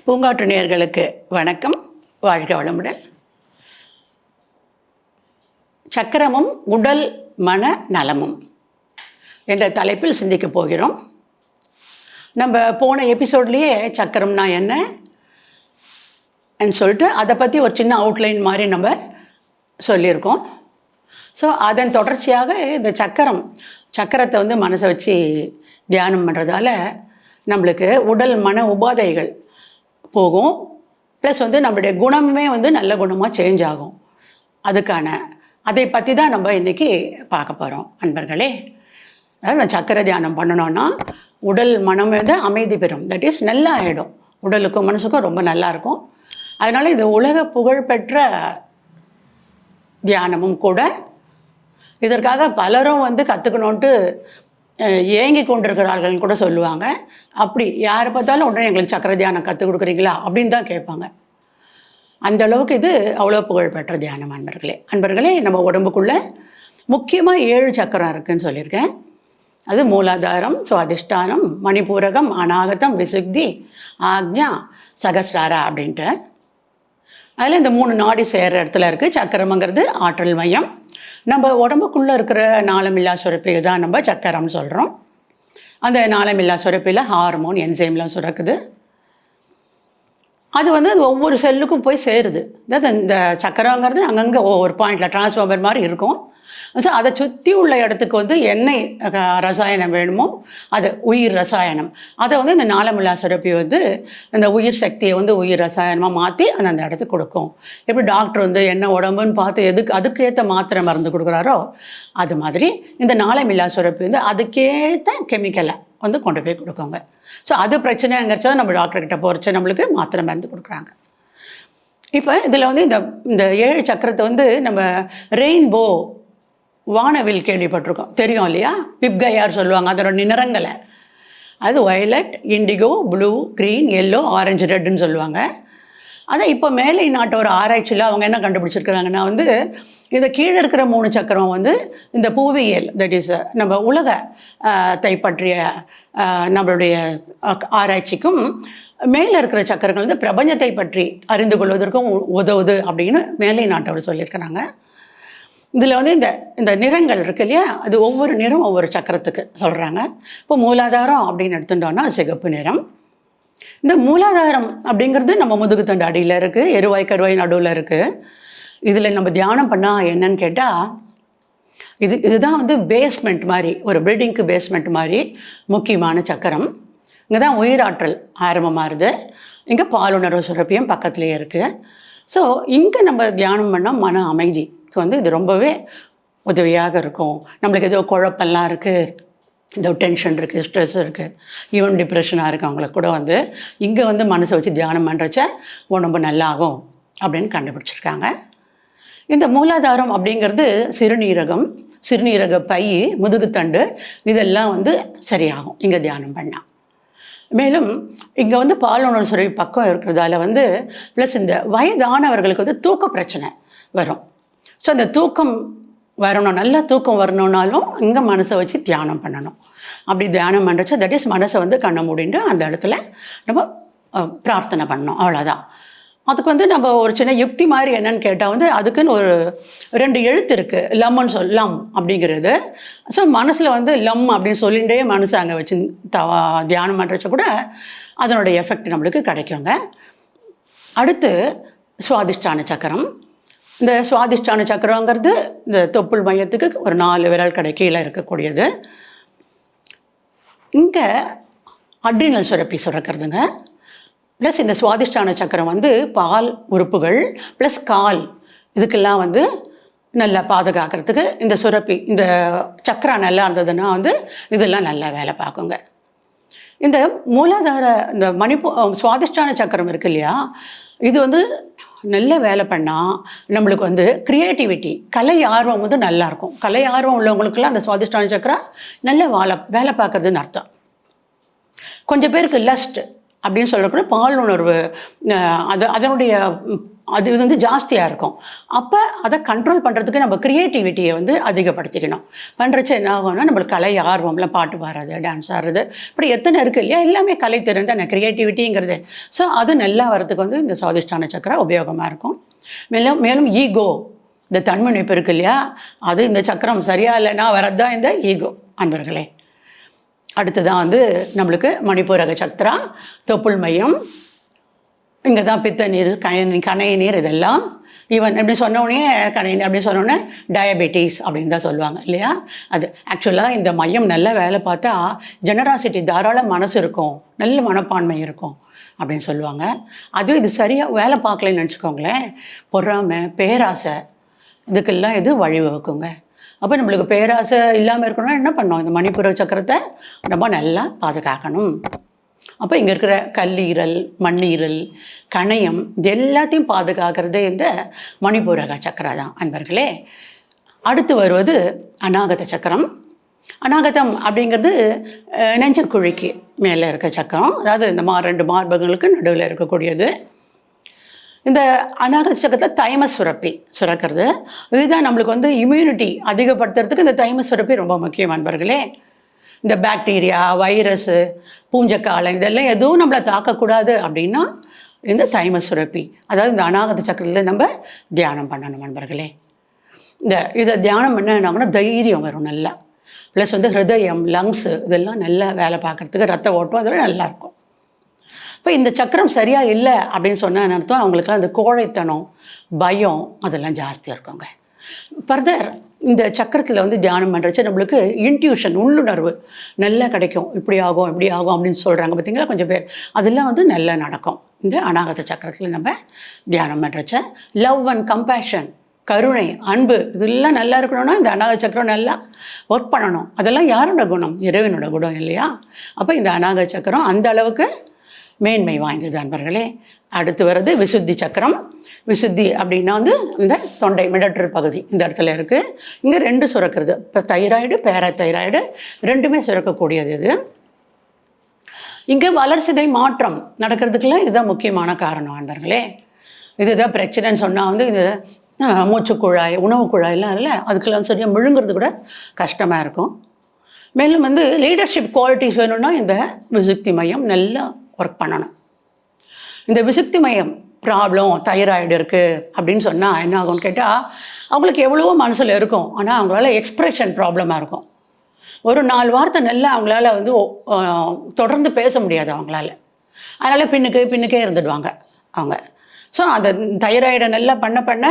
பூங்காற்று நேயர்களுக்கு வணக்கம். வாழ்க வளமுடன். சக்கரமும் உடல் மன நலமும் என்ற தலைப்பில் சிந்திக்க போகிறோம். நம்ம போன எபிசோட்லேயே சக்கரம்னா என்னன்னு சொல்லிட்டு அதை பற்றி ஒரு சின்ன அவுட்லைன் மாதிரி நம்ம சொல்லியிருக்கோம். ஸோ அதன் தொடர்ச்சியாக இந்த சக்கரத்தை மனசை வச்சு தியானம் பண்ணுறதால நம்மளுக்கு உடல் மன உபாதைகள் போகும். ப்ளஸ் நம்மளுடைய குணமே நல்ல குணமாக சேஞ்ச் ஆகும். அதை பற்றி தான் நம்ம இன்றைக்கி பார்க்க போகிறோம் அன்பர்களே. அதாவது சக்கர தியானம் பண்ணணுன்னா உடல் மனம் அமைதி பெறும். தட் இஸ் நல்லா ஆகிடும். உடலுக்கும் மனசுக்கும் ரொம்ப நல்லாயிருக்கும். அதனால் இது உலக புகழ்பெற்ற தியானமும் கூட. இதற்காக பலரும் கற்றுக்கணுன்ட்டு ஏங்கி கொண்டிருக்கிறார்கள்னு கூட சொல்லுவாங்க. அப்படி யாரை பார்த்தாலும் உடனே எங்களுக்கு சக்கர தியானம் கற்றுக் கொடுக்குறீங்களா அப்படின்னு தான் கேட்பாங்க. அந்த அளவுக்கு இது அவ்வளோ புகழ்பெற்ற தியானம் அன்பர்களே. நம்ம உடம்புக்குள்ளே முக்கியமாக 7 சக்கரம் இருக்குதுன்னு சொல்லியிருக்கேன். அது மூலாதாரம், சுவாதிஷ்டானம், மணிபூரகம், அநாகதம், விசுக்தி, ஆக்ஞா, சகஸ்ராரா அப்படின்ட்டு. அதில் இந்த 3 நாடி சேர்கிற இடத்துல இருக்குது. சக்கரம்ங்கிறது ஆற்றல் மையம். நம்ம உடம்புக்குள்ளே இருக்கிற நாளமில்லா சுரப்பியை தான் நம்ம சக்கரம்னு சொல்கிறோம். அந்த நாளமில்லா சுரப்பியில் ஹார்மோன் என்சைம்லாம் சுரக்குது. அது ஒவ்வொரு செல்லுக்கும் போய் சேருது. அதாவது இந்த சக்கரங்கிறது அங்கங்கே ஒவ்வொரு பாயிண்டில் டிரான்ஸ்ஃபார்மர் மாதிரி இருக்கும். ஸோ அதை சுற்றி உள்ள இடத்துக்கு எண்ணெய் ரசாயனம் வேணுமோ அது உயிர் ரசாயனம். அதை இந்த நாளமில்லா சுரப்பி இந்த உயிர் சக்தியை உயிர் ரசாயனமாக மாற்றி அந்த இடத்துக்கு கொடுக்கும். எப்படி டாக்டர் என்ன உடம்புன்னு பார்த்து அதுக்கேற்ற மாத்திரை மருந்து கொடுக்குறாரோ அது மாதிரி இந்த நாளமில்லா சுரப்பி அதுக்கேற்ற கெமிக்கலை கொண்டு போய் கொடுக்குங்க. ஸோ அது பிரச்சனைங்கிறச்சா நம்ம டாக்டர்கிட்ட போகிறச்ச நம்மளுக்கு மாத்திரை மருந்து கொடுக்குறாங்க. இப்போ இதில் இந்த 7 சக்கரத்தை நம்ம ரெயின்போ வானவில் கேள்விப்பட்டிருக்கோம், தெரியும் இல்லையா? பிப்கையார் சொல்லுவாங்க அதோட நிறங்களை. அது violet, indigo, blue, green, yellow, orange, ரெட்டுன்னு சொல்லுவாங்க. அதை இப்போ மேலை நாட்டு ஒரு ஆராய்ச்சியில் அவங்க என்ன கண்டுபிடிச்சிருக்கிறாங்கன்னா இந்த கீழே இருக்கிற 3 சக்கரம் இந்த புவியியல், தட் இஸ் நம்ம உலகத்தை பற்றிய நம்மளுடைய ஆராய்ச்சிக்கும், மேலே இருக்கிற சக்கரங்கள் பிரபஞ்சத்தை பற்றி அறிந்து கொள்வதற்கும் உதவுது அப்படின்னு மேலை நாட்டவர் சொல்லியிருக்கிறாங்க. இதில் இந்த நிறங்கள் இருக்கு இல்லையா, அது ஒவ்வொரு நிறம் ஒவ்வொரு சக்கரத்துக்கு சொல்கிறாங்க. இப்போ மூலாதாரம் அப்படின்னு எடுத்துட்டோன்னா சிகப்பு நிறம். இந்த மூலாதாரம் அப்படிங்கிறது நம்ம முதுகுத்தண்டு அடியில் இருக்குது, எருவாய் கருவாய் நடுவில் இருக்குது. இதில் நம்ம தியானம் பண்ணால் என்னன்னு கேட்டால் இதுதான் பேஸ்மெண்ட் மாதிரி, ஒரு பில்டிங்க்கு பேஸ்மெண்ட் மாதிரி முக்கியமான சக்கரம். இங்கே தான் உயிராற்றல் ஆரம்பமாகுது. இங்கே பாலுணர்வு சுரப்பியும் பக்கத்துலேயே இருக்குது. ஸோ இங்கே நம்ம தியானம் பண்ணால் மன அமைதிக்கு இது ரொம்பவே உதவியாக இருக்கும். நம்மளுக்கு ஏதோ குழப்பெல்லாம் இருக்குது, ஏதோ டென்ஷன் இருக்குது, ஸ்ட்ரெஸ் இருக்குது, ஈவன் டிப்ரெஷனாக இருக்குது, அவங்களுக்கு கூட இங்கே மனசை வச்சு தியானம் பண்ணுறச்ச உடம்பு நல்லாகும் அப்படின்னு கண்டுபிடிச்சிருக்காங்க. இந்த மூலாதாரம் அப்படிங்கிறது சிறுநீரக பை, முதுகுத்தண்டு, இதெல்லாம் சரியாகும் இங்கே தியானம் பண்ணால். மேலும் இங்கே பாலுணர்வு சுரப்பி பக்கம் இருக்கிறதால ப்ளஸ் இந்த வயதானவர்களுக்கு தூக்க பிரச்சனை வரும். ஸோ அந்த தூக்கம் வரணும், நல்ல தூக்கம் வரணுன்னாலும் இங்கே மனசை வச்சு தியானம் பண்ணணும். அப்படி தியானம் பண்ணுறச்சா தட் இஸ் மனசை கண்ணை மூடிட்டு அந்த இடத்துல நம்ம பிரார்த்தனை பண்ணணும், அவ்வளோதான். அதுக்கு நம்ம ஒரு சின்ன யுக்தி மாதிரி என்னன்னு கேட்டால் அதுக்குன்னு ஒரு 2 எழுத்து இருக்குது, லம்னு லம் அப்படிங்கிறது. ஸோ மனசில் லம் அப்படின்னு சொல்லிகிட்டே மனசை அங்கே வச்சு தியானம் பண்ணுறச்ச கூட அதனுடைய எஃபெக்ட் நம்மளுக்கு கிடைக்குங்க. அடுத்து சுவாதிஷ்டான சக்கரம். இந்த சுவாதிஷ்டான சக்கரங்கிறது இந்த தொப்புள் மையத்துக்கு ஒரு 4 விரல் கீழே இருக்கக்கூடியது. இங்கே அட்ரினல் சுரப்பி சுரக்கிறதுங்க. ப்ளஸ் இந்த சுவாதிஷ்டான சக்கரம் பால் உறுப்புகள் ப்ளஸ் கால் இதுக்கெல்லாம் நல்லா பாதுகாக்கிறதுக்கு இந்த சுரப்பி, இந்த சக்கரம் நல்லா இருந்ததுன்னா இதெல்லாம் நல்லா வேலை பார்க்குங்க. இந்த மூலாதார இந்த சுவாதிஷ்டான சக்கரம் இருக்கு இல்லையா, இது நல்ல வேலை பண்ணால் நம்மளுக்கு க்ரியேட்டிவிட்டி, கலை ஆர்வம் நல்லாயிருக்கும். கலை ஆர்வம் உள்ளவங்களுக்கெல்லாம் அந்த சுவாதிஷ்டான சக்கரம் நல்ல வேலை பார்க்குறதுன்னு அர்த்தம். கொஞ்சம் பேருக்கு லஸ்ட் அப்படின்னு சொல்லக்கூட பால் உணர்வு, அதனுடைய அது வந்து ஜாஸ்தியாக இருக்கும். அப்போ அதை கண்ட்ரோல் பண்ணுறதுக்கு நம்ம க்ரியேட்டிவிட்டியை வந்து அதிகப்படுத்திக்கணும். பண்ணுறச்ச என்ன ஆகும்னா நம்மளுக்கு கலை ஆர்வம்லாம் பாட்டு பாடுறது, டான்ஸ் ஆடுறது, இப்படி எத்தனை இருக்குது இல்லையா, எல்லாமே கலை திறன் தானே க்ரியேட்டிவிட்டிங்கிறது. ஸோ அது நல்லா வரதுக்கு வந்து இந்த சுவாதிஷ்டான சக்கரம் உபயோகமாக இருக்கும். மேலும் மேலும் ஈகோ, இந்த தன்முனைப்பு இருக்கு இல்லையா, அது இந்த சக்கரம் சரியாக இல்லைன்னா வரது தான் இந்த ஈகோ அன்பர்களே. அடுத்ததான் வந்து நம்மளுக்கு மணிப்பூரக சக்கரா, தொப்புள் மையம், இங்கே தான் பித்த நீர், கணை நீர், இதெல்லாம் ஈவன் எப்படி சொன்னோடனே கணை நீர் அப்படி சொன்னோடனே டயபெட்டிஸ் அப்படின்னு தான் சொல்லுவாங்க இல்லையா. அது ஆக்சுவலாக இந்த மையம் நல்லா வேலை பார்த்தா ஜெனராசிட்டி, தாராள மனசு இருக்கும், நல்ல மனப்பான்மை இருக்கும் அப்படின்னு சொல்லுவாங்க. அதுவும் இது சரியாக வேலை பார்க்கலன்னு நினச்சிக்கோங்களேன், பொறாமை, பேராசை, இதுக்கெல்லாம் இது வழிவகுக்குங்க. அப்போ நம்மளுக்கு பேராசை இல்லாமல் இருக்கணும்னா என்ன பண்ணோம், இந்த மணிப்பூர சக்கரத்தை ரொம்ப நல்லா பாதுகாக்கணும். அப்போ இங்கே இருக்கிற கல்லீரல், மண்ணீரல், கணையம், இது எல்லாத்தையும் பாதுகாக்கிறதே இந்த மணிப்பூரக சக்கரா தான் அன்பர்களே. அடுத்து வருவது அநாகத சக்கரம். அநாகதம் அப்படிங்கிறது நெஞ்சக்குழிக்கு மேலே இருக்க சக்கரம், அதாவது இந்த 2 மார்பகங்களுக்கு நடுவில் இருக்கக்கூடியது. இந்த அநாகத சக்கரத்தில் தைமஸ் சுரப்பி சுரக்கிறது. இதுதான் நம்மளுக்கு வந்து இம்யூனிட்டி அதிகப்படுத்துறதுக்கு இந்த தைமஸ் சுரப்பி ரொம்ப முக்கியம் அன்பர்களே. இந்த பாக்டீரியா, வைரஸு, பூஞ்சக்காலம் இதெல்லாம் எதுவும் நம்மளை தாக்கக்கூடாது அப்படின்னா இந்த தைமஸ் சுரப்பி, அதாவது இந்த அநாகத சக்கரத்தில் நம்ம தியானம் பண்ணணும் நண்பர்களே. இதை தியானம் பண்ண என்னாங்கன்னா தைரியம் வரும் நல்லா. ப்ளஸ் வந்து ஹிருதயம், லங்ஸு இதெல்லாம் நல்லா வேலை பார்க்குறதுக்கு, ரத்த ஓட்டம் அதெல்லாம் நல்லாயிருக்கும். இப்போ இந்த சக்கரம் சரியாக இல்லை அப்படின்னு சொன்னால் அர்த்தம் அவங்களுக்குலாம் அந்த கோழைத்தனம், பயம் அதெல்லாம் ஜாஸ்தியாக இருக்குங்க. ஃபர்தர் இந்த சக்கரத்தில் வந்து தியானம் பண்ணுறச்சு நம்மளுக்கு இன்ட்யூஷன், உள்ளுணர்வு நல்லா கிடைக்கும். இப்படி ஆகும் இப்படி ஆகும் அப்படின்னு சொல்கிறாங்க பார்த்தீங்களா கொஞ்சம் பேர், அதெல்லாம் வந்து நல்லா நடக்கும் இந்த அநாகத சக்கரத்தில் நம்ம தியானம் பண்ணுறச்ச. லவ் அண்ட் கம்பேஷன், கருணை, அன்பு இதெல்லாம் நல்லா இருக்கணும்னா இந்த அநாகத சக்கரம் நல்லா ஒர்க் பண்ணணும். அதெல்லாம் யாரோட குணம், இறைவனோட குணம் இல்லையா. அப்போ இந்த அநாகத சக்கரம் அந்த அளவுக்கு மேன்மை வாய்ந்தது அன்பர்களே. அடுத்து வர்றது விசுத்தி சக்கரம். விசுத்தி அப்படின்னா வந்து இந்த தொண்டை மிடற்று பகுதி இந்த இடத்துல இருக்குது. இங்கே 2 சுரக்கிறது, இப்போ தைராய்டு, பேராதைராய்டு ரெண்டுமே சுரக்கக்கூடியது. இது இங்கே வளர்சிதை மாற்றம் நடக்கிறதுக்குலாம் இதுதான் முக்கியமான காரணம் அன்பர்களே. இதுதான் பிரச்சனைன்னு சொன்னால் வந்து இது மூச்சுக்குழாய், உணவு குழாயெல்லாம் இல்லை, அதுக்கெல்லாம் சரியாக முழுங்கிறது கூட கஷ்டமாக இருக்கும். மேலும் வந்து லீடர்ஷிப் குவாலிட்டிஸ் வேணும்னா இந்த விசுக்தி மையம் நல்லா ஒர்க் பண்ணணும். இந்த விசுக்தி மையம் ப்ராப்ளம், தைராய்டு இருக்குது அப்படின்னு சொன்னால் என்ன ஆகும்னு கேட்டால் அவங்களுக்கு எவ்வளவோ மனசில் இருக்கும், ஆனால் அவங்களால எக்ஸ்ப்ரெஷன் ப்ராப்ளமாக இருக்கும். ஒரு 4 வார்த்தை நல்லா அவங்களால வந்து தொடர்ந்து பேச முடியாது அவங்களால. அதனால் பின்னுக்கே இருந்துடுவாங்க அவங்க. ஸோ அந்த தைராய்டை நல்லா பண்ண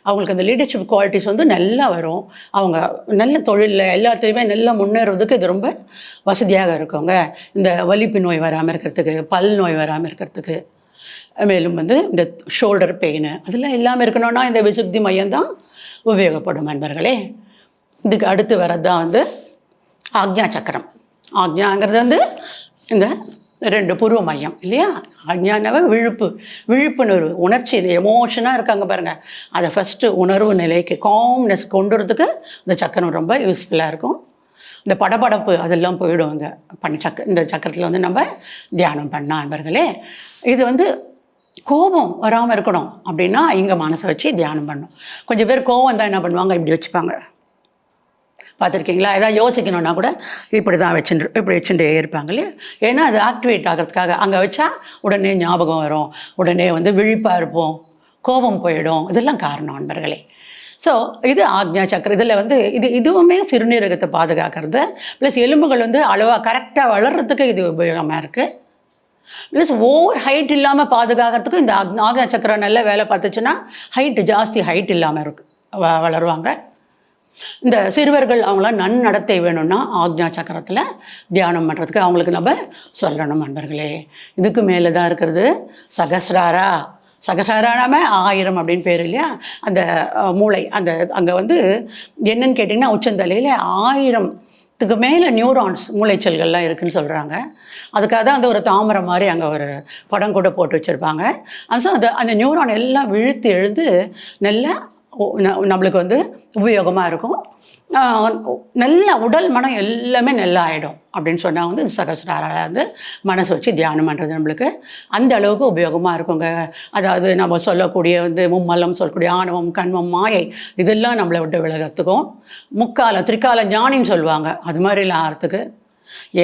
அவங்களுக்கு அந்த லீடர்ஷிப் குவாலிட்டிஸ் வந்து நல்லா வரும். அவங்க நல்ல தொழிலில் எல்லாத்துலேயுமே நல்லா முன்னேறதுக்கு இது ரொம்ப வசதியாக இருக்குங்க. இந்த வலிப்பு நோய் வராமல் இருக்கிறதுக்கு, பல் நோய் வராமல் இருக்கிறதுக்கு, மேலும் வந்து இந்த ஷோல்டர் பெயின் அதெல்லாம் இல்லாமல் இருக்கணும்னா இந்த விசுக்தி மையம் தான் உபயோகப்படும் நண்பர்களே. இதுக்கு அடுத்து வர்றது தான் வந்து ஆக்ஞா சக்கரம். ஆக்ஞாங்கிறது வந்து இந்த 2 புருவ மையம் இல்லையா. ஆக்ஞானாவே விழிப்புணர்வு, உணர்ச்சி, இந்த எமோஷனாக இருக்காங்க பாருங்கள், அதை ஃபஸ்ட்டு உணர்வு நிலைக்கு, காம்னஸ் கொண்டு வரதுக்கு இந்த சக்கரம் ரொம்ப யூஸ்ஃபுல்லாக இருக்கும். இந்த படபடப்பு அதெல்லாம் போயிடும் இந்த சக்கரத்தில் வந்து நம்ம தியானம் பண்ணால் நண்பர்களே. இது வந்து கோபம் வராமல் இருக்கணும் அப்படின்னா இங்கே மனசை வச்சு தியானம் பண்ணணும். கொஞ்சம் பேர் கோபம் தான் என்ன பண்ணுவாங்க, இப்படி வச்சுப்பாங்க, பார்த்துருக்கீங்களா. எதாவது யோசிக்கணுன்னா கூட இப்படி தான் இப்படி வச்சுட்டே இருப்பாங்க இல்லையா. ஏன்னா அது ஆக்டிவேட் ஆகிறதுக்காக. அங்கே வச்சா உடனே ஞாபகம் வரும், உடனே வந்து விழிப்பாக இருப்போம், கோபம் போயிடும், இதெல்லாம் காரணம் நண்பர்களே. ஸோ இது ஆக்ஞா சக்கரம். இதில் வந்து இதுவுமே சிறுநீரகத்தை பாதுகாக்கிறது, ப்ளஸ் எலும்புகள் வந்து அளவாக கரெக்டாக வளர்கிறதுக்கு இது உபயோகமாக இருக்குது. ப்ளஸ் ஓவர் ஹைட் இல்லாமல் பாதுகாக்கிறதுக்கும் இந்த ஆக்ஞா சக்கரம் நல்லா வேலை பார்த்துச்சுன்னா ஜாஸ்தி ஹைட் இல்லாமல் வளருவாங்க. இந்த சிறுவர்கள் அவங்களாம் நன்னடத்தை வேணும்னா ஆக்ஞா சக்கரத்தில் தியானம் பண்ணுறதுக்கு அவங்களுக்கு நம்ம சொல்லணும் நண்பர்களே. இதுக்கு மேலே தான் இருக்கிறது சகசிராராம 1000 அப்படின்னு பேர் இல்லையா. அந்த மூளை அங்கே வந்து என்னன்னு கேட்டிங்கன்னா உச்சந்தலையில் 1000த்துக்கு மேலே நியூரான்ஸ், மூளைச்சல்கள்லாம் இருக்குதுன்னு சொல்கிறாங்க. அதுக்காக தான் அந்த ஒரு தாமரை மாதிரி அங்கே ஒரு படம் கூட போட்டு வச்சுருப்பாங்க. ஸோ அந்த நியூரான் எல்லாம் விழுத்து எழுந்து நல்லா நம்மளுக்கு வந்து உபயோகமாக இருக்கும். நல்ல உடல் மனம் எல்லாமே நல்லா ஆகிடும் அப்படின்னு சொன்னால் வந்து இந்த சகஸ்ராரால வந்து மனசை வச்சு தியானம் பண்ணுறது நம்மளுக்கு அந்த அளவுக்கு உபயோகமாக இருக்குங்க. அதாவது நம்ம சொல்லக்கூடிய வந்து மும்மல்லம் சொல்லக்கூடிய ஆணவம், கண்மம், மாயை இதெல்லாம் நம்மளை விட்டு விலகிறதுக்கும், முக்காலம் திரிகால ஞானின்னு சொல்லுவாங்க, அது மாதிரிலாம் ஆகிறதுக்கு.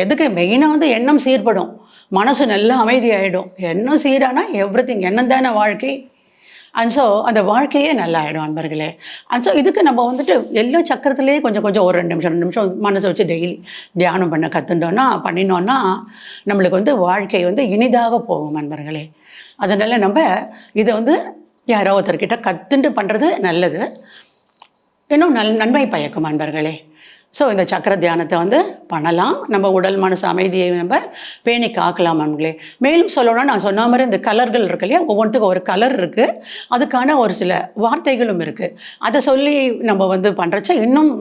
எதுக்கு மெயினாக வந்து எண்ணம் சீர்படும், மனசு நல்லா அமைதியாகிடும். எண்ணம் சீரானா எவ்ரிதிங், எண்ணம் தானே வாழ்க்கை. அண்ட் ஸோ அந்த வாழ்க்கையே நல்லா ஆகிடும் அன்பர்களே. அண்ட் ஸோ இதுக்கு நம்ம வந்துட்டு எல்லா சக்கரத்துலேயே கொஞ்சம் கொஞ்சம் ஒரு 2 நிமிஷம் மனசை வச்சு டெய்லி தியானம் பண்ண பண்ணினோன்னா நம்மளுக்கு வந்து வாழ்க்கை வந்து இனிதாக போகும் அன்பர்களே. அதனால் நம்ம இதை வந்து யாரோ ஒருத்தர்கிட்ட கற்றுண்டு பண்ணுறது நல்லது, இன்னும் நன்மை பயக்கும் அன்பர்களே. ஸோ இந்த சக்கர தியானத்தை வந்து பண்ணலாம். நம்ம உடல் மனசு அமைதியை நம்ம பேணி காக்கலாம் அன்பர்களே. மேலும் சொல்லணும்னா நான் சொன்ன மாதிரி இந்த கலர்கள் இருக்கு இல்லையா, ஒவ்வொன்றுத்துக்கும் ஒரு கலர் இருக்குது, அதுக்கான ஒரு சில வார்த்தைகளும் இருக்குது. அதை சொல்லி நம்ம வந்து பண்ணுறச்ச இன்னும்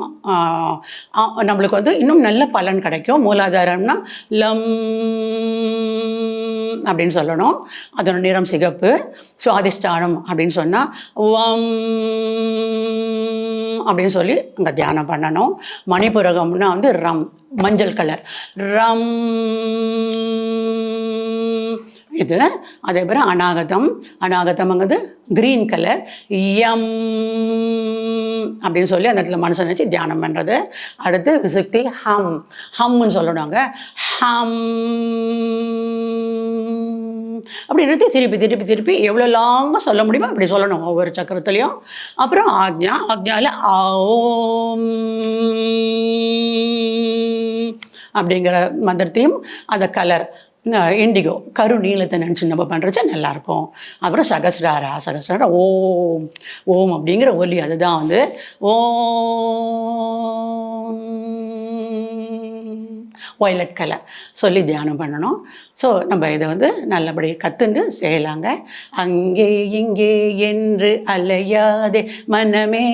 நம்மளுக்கு வந்து இன்னும் நல்ல பலன் கிடைக்கும். மூலாதாரம்னா லம் அப்படின்னு சொல்லணும், அதோட நிறம் சிகப்பு. சுவாதிஷ்டானம் அப்படின்னு சொன்னால் வம் அப்படின்னு சொல்லி அங்கே தியானம் பண்ணணும். மணிப்புரகம்னா வந்து ரம், மஞ்சள் கலர், ரம் இது. அதே போல் அநாகதம், அநாகதம்ங்கிறது க்ரீன் கலர், எம் அப்படின்னு சொல்லி அந்த இடத்துல மனசை நினச்சி தியானம் பண்ணுறது. அடுத்து விசுக்தி ஹம், ஹம்முன்னு சொல்லணுங்க, ஹம் அப்படி நிறுத்தி திருப்பி திருப்பி திருப்பி எவ்வளோ லாங்காக சொல்ல முடியுமோ அப்படி சொல்லணும் ஒவ்வொரு சக்கரத்துலேயும். அப்புறம் ஆக்ஞா, ஆக்ஞாவில் ஓம் அப்படிங்கிற மந்திரத்தையும் அந்த கலர் இண்டிகோ கரு நீளத்தை நினச்சி நம்ம பண்ணுறச்ச நல்லாயிருக்கும். அப்புறம் சகஸ்ராரா ஓம் ஓம் அப்படிங்கிற ஒலி, அதுதான் வந்து ஓம் வயலட் கலர் சொல்லி தியானம் பண்ணணும். ஸோ நம்ம இதை வந்து நல்லபடி கற்றுண்டு செய்யலாங்க. அங்கே இங்கே என்று அலையாதே மனமே,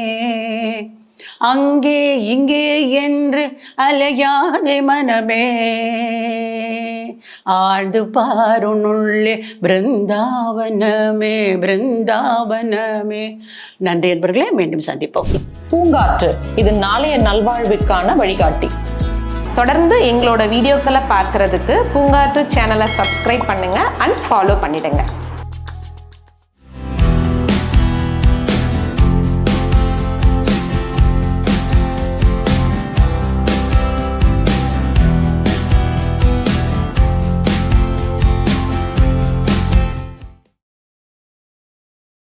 அங்கே இங்கே என்று அலையாதே மனமே, ஆழ்ந்து பாருனுள்ளே பிருந்தாவனமே பிருந்தாவனமே. நன்றி என்பர்களே, மீண்டும் சந்திப்போம். பூங்காற்று இது நாளைய நல்வாழ்விற்கான வழிகாட்டி. தொடர்ந்து எங்களோட வீடியோக்களை பார்க்குறதுக்கு பூங்காற்று சேனலை சப்ஸ்கிரைப் பண்ணுங்கள் அண்ட் ஃபாலோ பண்ணிடுங்க.